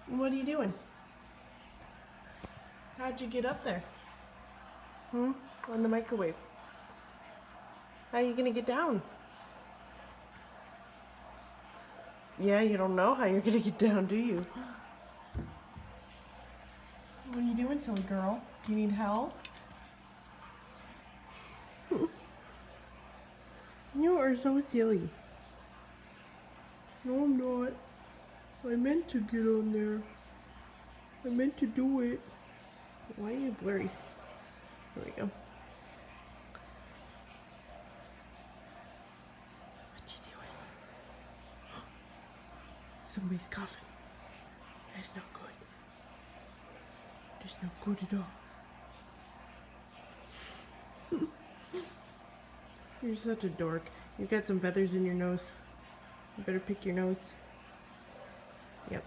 What are you doing? How'd you get up there? On the microwave. How are you gonna get down? Yeah, you don't know how you're gonna get down, do you? What are you doing, silly girl? Do you need help? You are so silly. No, I'm not. I meant to get on there. I meant to do it. Why are you blurry? There we go. What you doing? Somebody's coughing. That's not good. That's not good at all. You're such a dork. You've got some feathers in your nose. You better pick your nose. Yep.